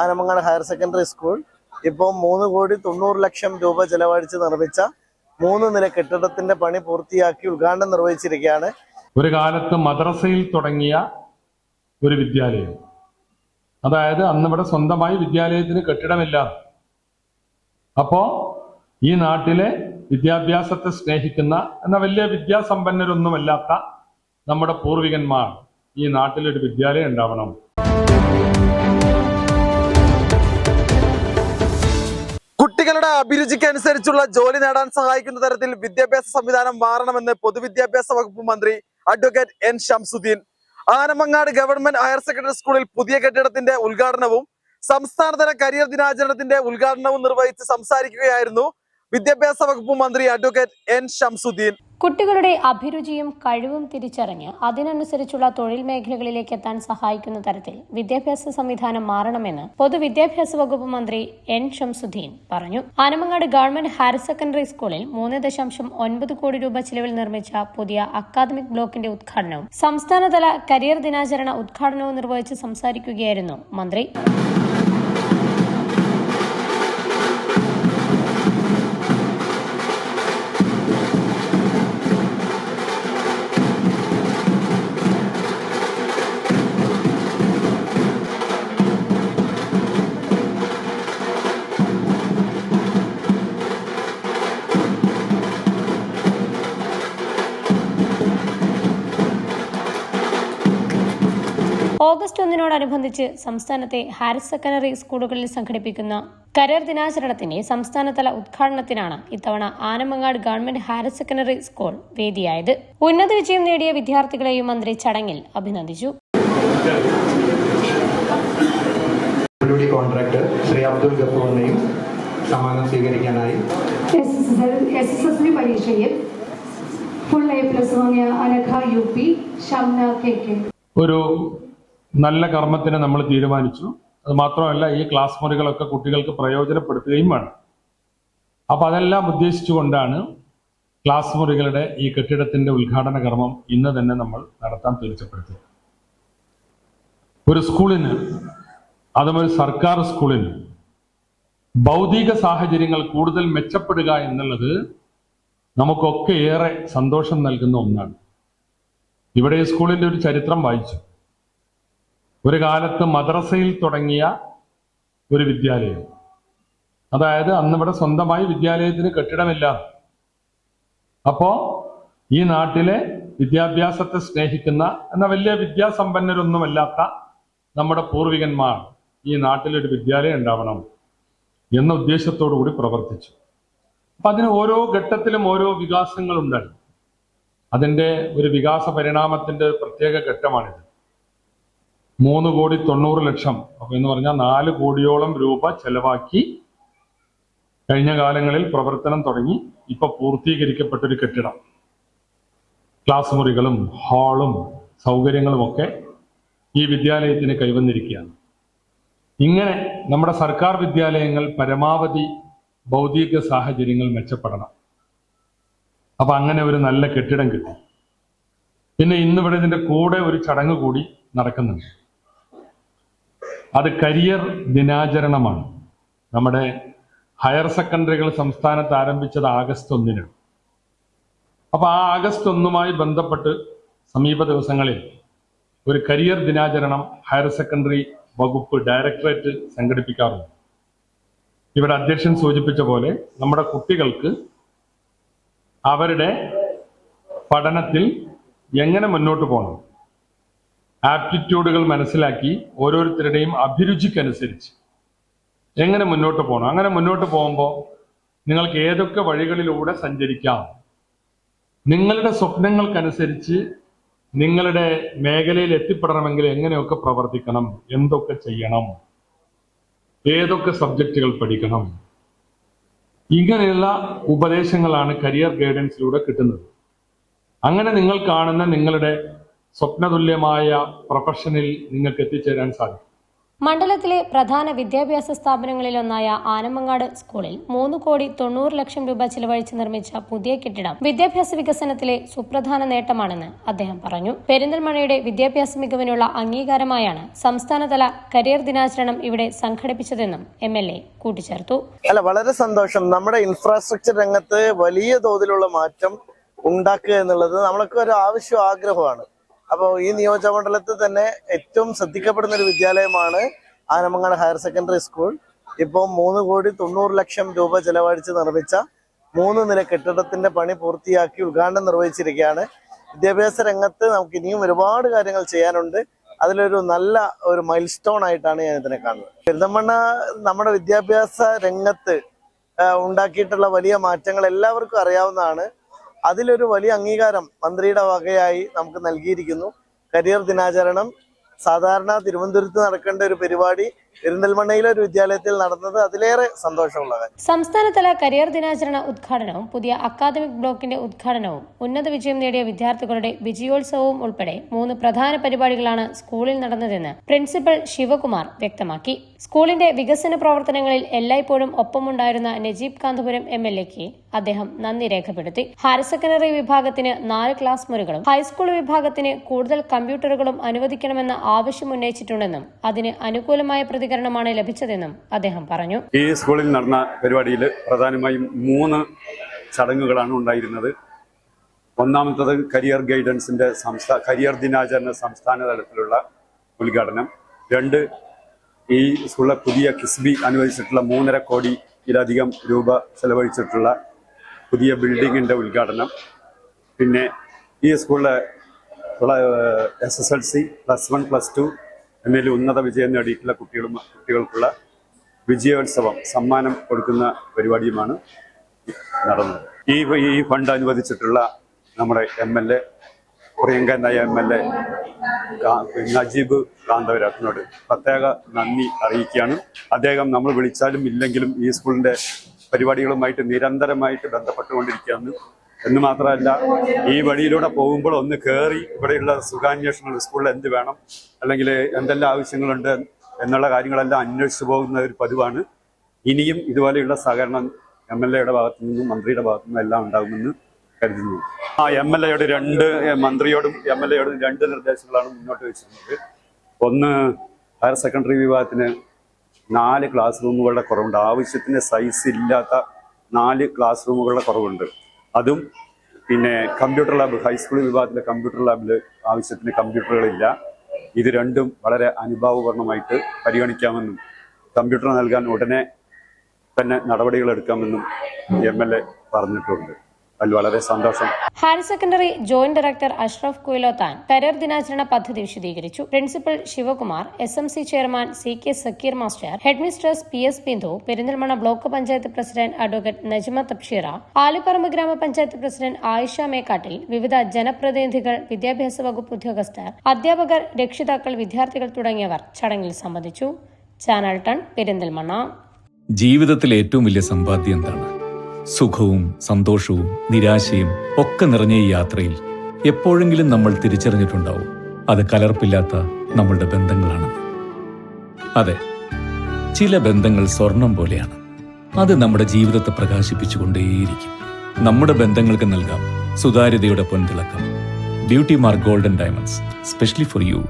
Anamangad higher secondary school ഇപ്പോൾ 3,90,00,000 രൂപ ചെലവഴിച്ച് നിർമ്മിച്ച 3 നില കെട്ടിടത്തിന്റെ പണി പൂർത്തിയാക്കി ഉദ്ഘാടനം നിർവഹിച്ചിരിക്കുകയാണ്. ഒരു കാലത്ത് മദ്രസയിൽ തുടങ്ങിയ ഒരു വിദ്യാലയം, അതായത് അന്നിവിടെ സ്വന്തമായി വിദ്യാലയത്തിന് കെട്ടിടമില്ല. അപ്പോ ഈ നാട്ടിലെ വിദ്യാഭ്യാസത്തെ സ്നേഹിക്കുന്ന എന്ന വലിയ വിദ്യാസമ്പന്നരൊന്നുമല്ലാത്ത നമ്മുടെ പൂർവികന്മാർ ഈ നാട്ടിലൊരു വിദ്യാലയം ഉണ്ടാവണം. കുട്ടികളുടെ അഭിരുചിക്ക് അനുസരിച്ചുള്ള ജോലി നേടാൻ സഹായിക്കുന്ന തരത്തിൽ വിദ്യാഭ്യാസ സംവിധാനം മാറണമെന്ന് പൊതുവിദ്യാഭ്യാസ വകുപ്പ് മന്ത്രി advocate N Shamsuddin Anamangad government higher secondary സ്കൂളിൽ പുതിയ കെട്ടിടത്തിന്റെ ഉദ്ഘാടനവും സംസ്ഥാനതല കരിയർ ദിനാചരണത്തിന്റെ ഉദ്ഘാടനവും നിർവഹിച്ച് സംസാരിക്കുകയായിരുന്നു വിദ്യാഭ്യാസ വകുപ്പ് മന്ത്രി അഡ്വക്കേറ്റ് എൻ ഷംസുദ്ദീൻ. കുട്ടികളുടെ അഭിരുചിയും കഴിവും തിരിച്ചറിഞ്ഞ് അതിനനുസരിച്ചുള്ള തൊഴിൽ മേഖലകളിലേക്ക് എത്താൻ സഹായിക്കുന്ന തരത്തിൽ വിദ്യാഭ്യാസ സംവിധാനം മാറണമെന്ന് പൊതുവിദ്യാഭ്യാസ വകുപ്പ് മന്ത്രി എൻ ഷംസുദ്ദീൻ പറഞ്ഞു. ആനമങ്ങാട് ഗവൺമെന്റ് ഹയർ സെക്കൻഡറി സ്കൂളിൽ 3.9 കോടി രൂപ ചിലവിൽ നിർമ്മിച്ച പുതിയ അക്കാദമിക് ബ്ലോക്കിന്റെ ഉദ്ഘാടനവും സംസ്ഥാനതല കരിയർ ദിനാചരണ ഉദ്ഘാടനവും നിർവഹിച്ച് സംസാരിക്കുകയായിരുന്നു മന്ത്രി. ഓഗസ്റ്റ് 1-നോടനുബന്ധിച്ച് സംസ്ഥാനത്തെ ഹയർ സെക്കൻഡറി സ്കൂളുകളിൽ സംഘടിപ്പിക്കുന്ന കരിയർ ദിനാചരണത്തിന്റെ സംസ്ഥാനതല ഉദ്ഘാടനത്തിനാണ് ഇത്തവണ Anamangad government higher secondary school വേദിയായത്. ഉന്നത വിജയം നേടിയ വിദ്യാർത്ഥികളെയും മന്ത്രി ചടങ്ങിൽ അഭിനന്ദിച്ചു. കോൺട്രാക്ടർ ശ്രീ അബ്ദുൽ ഗഫൂറിനെയും സമ്മാനം സ്വീകരിക്കാനായി SSLC പരീക്ഷയിൽ ഫുൾ A+ വാങ്ങിയ അനഘ UP, ഷംന KK. ഒരു നല്ല കർമ്മത്തിന് നമ്മൾ തീരുമാനിച്ചു. അത് മാത്രമല്ല, ഈ ക്ലാസ് മുറികളൊക്കെ കുട്ടികൾക്ക് പ്രയോജനപ്പെടുത്തുകയും വേണം. അപ്പൊ അതെല്ലാം ഉദ്ദേശിച്ചുകൊണ്ടാണ് ക്ലാസ് മുറികളുടെ ഈ കെട്ടിടത്തിന്റെ ഉദ്ഘാടന കർമ്മം ഇന്ന് തന്നെ നമ്മൾ നടത്താൻ തീർച്ചപ്പെടുത്തിയത്. ഒരു സ്കൂളിന്, അതും ഒരു സർക്കാർ സ്കൂളിന് ഭൗതിക സാഹചര്യങ്ങൾ കൂടുതൽ മെച്ചപ്പെടുക എന്നുള്ളത് നമുക്കൊക്കെ ഏറെ സന്തോഷം നൽകുന്ന ഒന്നാണ്. ഇവിടെ ഈ സ്കൂളിന്റെ ഒരു ചരിത്രം വായിച്ചു. ഒരു കാലത്ത് മദ്രസയിൽ തുടങ്ങിയ ഒരു വിദ്യാലയം, അതായത് അന്നിവിടെ സ്വന്തമായി വിദ്യാലയത്തിന് കെട്ടിടമില്ല. അപ്പോ ഈ നാട്ടിലെ വിദ്യാഭ്യാസത്തെ സ്നേഹിക്കുന്ന എന്ന വലിയ വിദ്യാസമ്പന്നരൊന്നുമല്ലാത്ത നമ്മുടെ പൂർവികന്മാർ ഈ നാട്ടിലൊരു വിദ്യാലയം ഉണ്ടാവണം എന്ന ഉദ്ദേശത്തോടു കൂടി പ്രവർത്തിച്ചു. അപ്പൊ അതിന് ഓരോ ഘട്ടത്തിലും ഓരോ വികാസങ്ങളുണ്ടായി. അതിൻ്റെ ഒരു വികാസ പരിണാമത്തിന്റെ പ്രത്യേക ഘട്ടമാണിത്. 3,90,00,000 എന്ന് പറഞ്ഞാൽ 4 കോടിയോളം രൂപ ചെലവാക്കി കഴിഞ്ഞ കാലങ്ങളിൽ പ്രവർത്തനം തുടങ്ങി ഇപ്പൊ പൂർത്തീകരിക്കപ്പെട്ടൊരു കെട്ടിടം, ക്ലാസ് മുറികളും ഹാളും സൗകര്യങ്ങളും ഒക്കെ ഈ വിദ്യാലയത്തിന് കൈവന്നിരിക്കുകയാണ്. ഇങ്ങനെ നമ്മുടെ സർക്കാർ വിദ്യാലയങ്ങൾ പരമാവധി ഭൗതിക സാഹചര്യങ്ങൾ മെച്ചപ്പെടണം. അപ്പൊ അങ്ങനെ ഒരു നല്ല കെട്ടിടം കിട്ടി. പിന്നെ ഇന്നിവിടെ ഇതിന്റെ കൂടെ ഒരു ചടങ്ങ് കൂടി നടക്കുന്നുണ്ട്. അത് കരിയർ ദിനാചരണമാണ്. നമ്മുടെ ഹയർ സെക്കൻഡറികൾ സംസ്ഥാനത്ത് ആരംഭിച്ചത് ആഗസ്റ്റ് 1-നാണ്. അപ്പൊ ആ ആഗസ്റ്റ് 1-മായി ബന്ധപ്പെട്ട് സമീപ ദിവസങ്ങളിൽ ഒരു കരിയർ ദിനാചരണം ഹയർ സെക്കൻഡറി വകുപ്പ് ഡയറക്ടറേറ്റ് സംഘടിപ്പിക്കാറുണ്ട്. ഇവിടെ അധ്യക്ഷൻ സൂചിപ്പിച്ച പോലെ നമ്മുടെ കുട്ടികൾക്ക് അവരുടെ പഠനത്തിൽ എങ്ങനെ മുന്നോട്ട് പോകണം, ആപ്റ്റിറ്റ്യൂഡുകൾ മനസ്സിലാക്കി ഓരോരുത്തരുടെയും അഭിരുചിക്കനുസരിച്ച് എങ്ങനെ മുന്നോട്ട് പോകണം. അങ്ങനെ മുന്നോട്ട് പോകുമ്പോൾ നിങ്ങൾക്ക് ഏതൊക്കെ വഴികളിലൂടെ സഞ്ചരിക്കാം, നിങ്ങളുടെ സ്വപ്നങ്ങൾക്കനുസരിച്ച് നിങ്ങളുടെ മേഖലയിൽ എത്തിപ്പെടണമെങ്കിൽ എങ്ങനെയൊക്കെ പ്രവർത്തിക്കണം, എന്തൊക്കെ ചെയ്യണം, ഏതൊക്കെ സബ്ജക്റ്റുകൾ പഠിക്കണം, ഇങ്ങനെയുള്ള ഉപദേശങ്ങളാണ് കരിയർ ഗൈഡൻസിലൂടെ കിട്ടുന്നത്. അങ്ങനെ നിങ്ങൾ കാണുന്ന നിങ്ങളുടെ സ്വപ്നതുല്യമായ പ്രൊഫഷനിൽ നിങ്ങൾക്ക് എത്തിച്ചേരാൻ സാധിക്കും. മണ്ഡലത്തിലെ പ്രധാന വിദ്യാഭ്യാസ സ്ഥാപനങ്ങളിലൊന്നായ ആനമങ്ങാട് സ്കൂളിൽ 3,90,00,000 രൂപ ചിലവഴിച്ച് നിർമ്മിച്ച പുതിയ കെട്ടിടം വിദ്യാഭ്യാസ വികസനത്തിലെ സുപ്രധാന നേട്ടമാണെന്ന് അദ്ദേഹം പറഞ്ഞു. പെരിന്തൽമണ്ണയുടെ വിദ്യാഭ്യാസ മികവിനുള്ള അംഗീകാരമായാണ് സംസ്ഥാനതല കരിയർ ദിനാചരണം ഇവിടെ സംഘടിപ്പിച്ചതെന്നും MLA കൂട്ടിച്ചേർത്തു. വളരെ സന്തോഷം. നമ്മുടെ ഇൻഫ്രാസ്ട്രക്ചർ രംഗത്ത് വലിയ തോതിലുള്ള മാറ്റം ഉണ്ടാക്കുക എന്നുള്ളത് നമ്മളൊക്കെ ഒരു ആഗ്രഹമാണ്. അപ്പോൾ ഈ നിയോജകമണ്ഡലത്തിൽ തന്നെ ഏറ്റവും ശ്രദ്ധിക്കപ്പെടുന്ന ഒരു വിദ്യാലയമാണ് ആനമങ്ങാട് ഹയർ സെക്കൻഡറി സ്കൂൾ. ഇപ്പോൾ 3,90,00,000 രൂപ ചെലവഴിച്ച് നിർമ്മിച്ച 3 നില കെട്ടിടത്തിന്റെ പണി പൂർത്തിയാക്കി ഉദ്ഘാടനം നിർവഹിച്ചിരിക്കുകയാണ്. വിദ്യാഭ്യാസ രംഗത്ത് നമുക്ക് ഇനിയും ഒരുപാട് കാര്യങ്ങൾ ചെയ്യാനുണ്ട്. അതിലൊരു നല്ല ഒരു മൈൽ സ്റ്റോൺ ആയിട്ടാണ് ഞാൻ ഇതിനെ കാണുന്നത്. പെരിന്തൽമണ്ണ നമ്മുടെ വിദ്യാഭ്യാസ രംഗത്ത് ഉണ്ടാക്കിയിട്ടുള്ള വലിയ മാറ്റങ്ങൾ എല്ലാവർക്കും അറിയാവുന്നതാണ്. അതിലൊരു വലിയ അംഗീകാരം മന്ത്രിയുടെ വകയായി നമുക്ക് നൽകിയിരിക്കുന്നു. കരിയർ ദിനാചരണം സാധാരണ തിരുവനന്തപുരത്ത് നടക്കേണ്ട ഒരു പരിപാടി പെരിന്തൽമണ്ണയിലെ ഒരു വിദ്യാലയത്തിൽ നടന്നത് അതിലേറെ സന്തോഷമുള്ള കാര്യം. സംസ്ഥാനതല കരിയർ ദിനാചരണ ഉദ്ഘാടനവും പുതിയ അക്കാദമിക് ബ്ലോക്കിന്റെ ഉദ്ഘാടനവും ഉന്നത വിജയം നേടിയ വിദ്യാർത്ഥികളുടെ വിജയോത്സവവും ഉൾപ്പെടെ 3 പ്രധാന പരിപാടികളാണ് സ്കൂളിൽ നടന്നതെന്ന് പ്രിൻസിപ്പൽ ശിവകുമാർ വ്യക്തമാക്കി. സ്കൂളിന്റെ വികസന പ്രവർത്തനങ്ങളിൽ എല്ലായ്പ്പോഴും ഒപ്പമുണ്ടായിരുന്ന നജീബ് കാന്തപുരം MLAക്ക് അദ്ദേഹം നന്ദി രേഖപ്പെടുത്തി. ഹയർ സെക്കൻഡറി വിഭാഗത്തിന് 4 ക്ലാസ് മുറികളും ഹൈസ്കൂൾ വിഭാഗത്തിന് കൂടുതൽ കമ്പ്യൂട്ടറുകളും അനുവദിക്കണമെന്ന ആവശ്യം ഉന്നയിച്ചിട്ടുണ്ടെന്നും അതിന് അനുകൂലമായ പ്രതികരണമാണ് ലഭിച്ചതെന്നും അദ്ദേഹം പറഞ്ഞു. ഈ സ്കൂളിൽ നടന്ന പരിപാടിയിൽ പ്രധാനമായും 3 ചടങ്ങുകളാണ് ഉണ്ടായിരുന്നത്. ഒന്നാമത്തത് കരിയർ ഗൈഡൻസിന്റെ കരിയർ ദിനാചരണ സംസ്ഥാന തലത്തിലുള്ള ഉദ്ഘാടനം. 2, ഈ സ്കൂളിലെ പുതിയ കിസ്ബി അനുവദിച്ചിട്ടുള്ള 3.5 കോടിയിലധികം രൂപ ചെലവഴിച്ചിട്ടുള്ള പുതിയ ബിൽഡിങ്ങിന്റെ ഉദ്ഘാടനം. പിന്നെ ഈ സ്കൂളിലെ SSLC +1 +2 എന്നതിൽ ഉന്നത വിജയം നേടിയിട്ടുള്ള കുട്ടികൾക്കുള്ള വിജയോത്സവം സമ്മാനം കൊടുക്കുന്ന പരിപാടിയുമാണ് നടന്നത്. ഈ ഫണ്ട് അനുവദിച്ചിട്ടുള്ള നമ്മുടെ MLA പ്രിയങ്കനായ MLA നജീബ് കാന്തപുരത്തിനോട് പ്രത്യേക നന്ദി അറിയിക്കുകയാണ്. അദ്ദേഹം നമ്മൾ വിളിച്ചാലും ഇല്ലെങ്കിലും ഈ സ്കൂളിന്റെ പരിപാടികളുമായിട്ട് നിരന്തരമായിട്ട് ബന്ധപ്പെട്ടുകൊണ്ടിരിക്കുകയാണ്. എന്ന് മാത്രമല്ല, ഈ വഴിയിലൂടെ പോകുമ്പോൾ ഒന്ന് കയറി ഇവിടെയുള്ള സുഖാന്വേഷണങ്ങൾ, സ്കൂളിൽ എന്ത് വേണം അല്ലെങ്കിൽ എന്തെല്ലാം ആവശ്യങ്ങളുണ്ട് എന്നുള്ള കാര്യങ്ങളെല്ലാം അന്വേഷിച്ചു പോകുന്ന ഒരു പതിവാണ്. ഇനിയും ഇതുപോലെയുള്ള സഹകരണം MLAയുടെ ഭാഗത്തു നിന്നും മന്ത്രിയുടെ ഭാഗത്തു നിന്നും എല്ലാം ഉണ്ടാകുമെന്ന് കരുതുന്നു. മന്ത്രിയോടും MLAയോടും 2 നിർദ്ദേശങ്ങളാണ് മുന്നോട്ട് വെച്ചിരുന്നത്. ഒന്ന്, ഹയർ സെക്കൻഡറി വിഭാഗത്തിന് 4 ക്ലാസ് റൂമുകളുടെ കുറവുണ്ട്. ആവശ്യത്തിന് സൈസ് ഇല്ലാത്ത 4 ക്ലാസ് റൂമുകളുടെ കുറവുണ്ട്. അതും പിന്നെ കമ്പ്യൂട്ടർ ലാബ്, ഹൈസ്കൂൾ വിഭാഗത്തിലെ കമ്പ്യൂട്ടർ ലാബിൽ ആവശ്യത്തിന് കമ്പ്യൂട്ടറുകളില്ല. ഇത് രണ്ടും വളരെ അനുഭാവപൂർണമായിട്ട് പരിഗണിക്കാമെന്നും കമ്പ്യൂട്ടർ നൽകാൻ ഉടനെ തന്നെ നടപടികൾ എടുക്കാമെന്നും MLA പറഞ്ഞിട്ടുണ്ട്. അതിൽ വളരെ സന്തോഷം. Higher secondary joint director Ashraf Kuyilothan career ദിനാചരണ പദ്ധതി വിശദീകരിച്ചു. Principal Sivakumar, SMC chairman CK Sakkeer master, headmistress PS Bindu, Perinthalmanna block panchayat president advocate Najma Thabsheera, Alipparamba ഗ്രാമപഞ്ചായത്ത് പ്രസിഡന്റ് ആയിഷ മേക്കാട്ടിൽ, വിവിധ ജനപ്രതിനിധികൾ, വിദ്യാഭ്യാസ വകുപ്പ് ഉദ്യോഗസ്ഥർ, അധ്യാപകർ, രക്ഷിതാക്കൾ, വിദ്യാർത്ഥികൾ തുടങ്ങിയവർ ചടങ്ങിൽ സംബന്ധിച്ചു. ചാനൽ 10 പെരിന്തൽമണ്ണ. ജീവിതത്തിലെ ഏറ്റവും വലിയ സമ്പാദ്യം എന്താണ്? സുഖവും സന്തോഷവും നിരാശയും ഒക്കെ നിറഞ്ഞ ഈ യാത്രയിൽ എപ്പോഴെങ്കിലും നമ്മൾ തിരിച്ചറിഞ്ഞിട്ടുണ്ടാവും അത് കലർപ്പില്ലാത്ത നമ്മളുടെ ബന്ധങ്ങളാണെന്ന്. അതെ, ചില ബന്ധങ്ങൾ സ്വർണം പോലെയാണ്. അത് നമ്മുടെ ജീവിതത്തെ പ്രകാശിപ്പിച്ചുകൊണ്ടേയിരിക്കും. നമ്മുടെ ബന്ധങ്ങൾക്ക് നൽകാം സുതാര്യതയുടെ പൊൻതിളക്കം. Beauty mark golden diamonds, specially for U.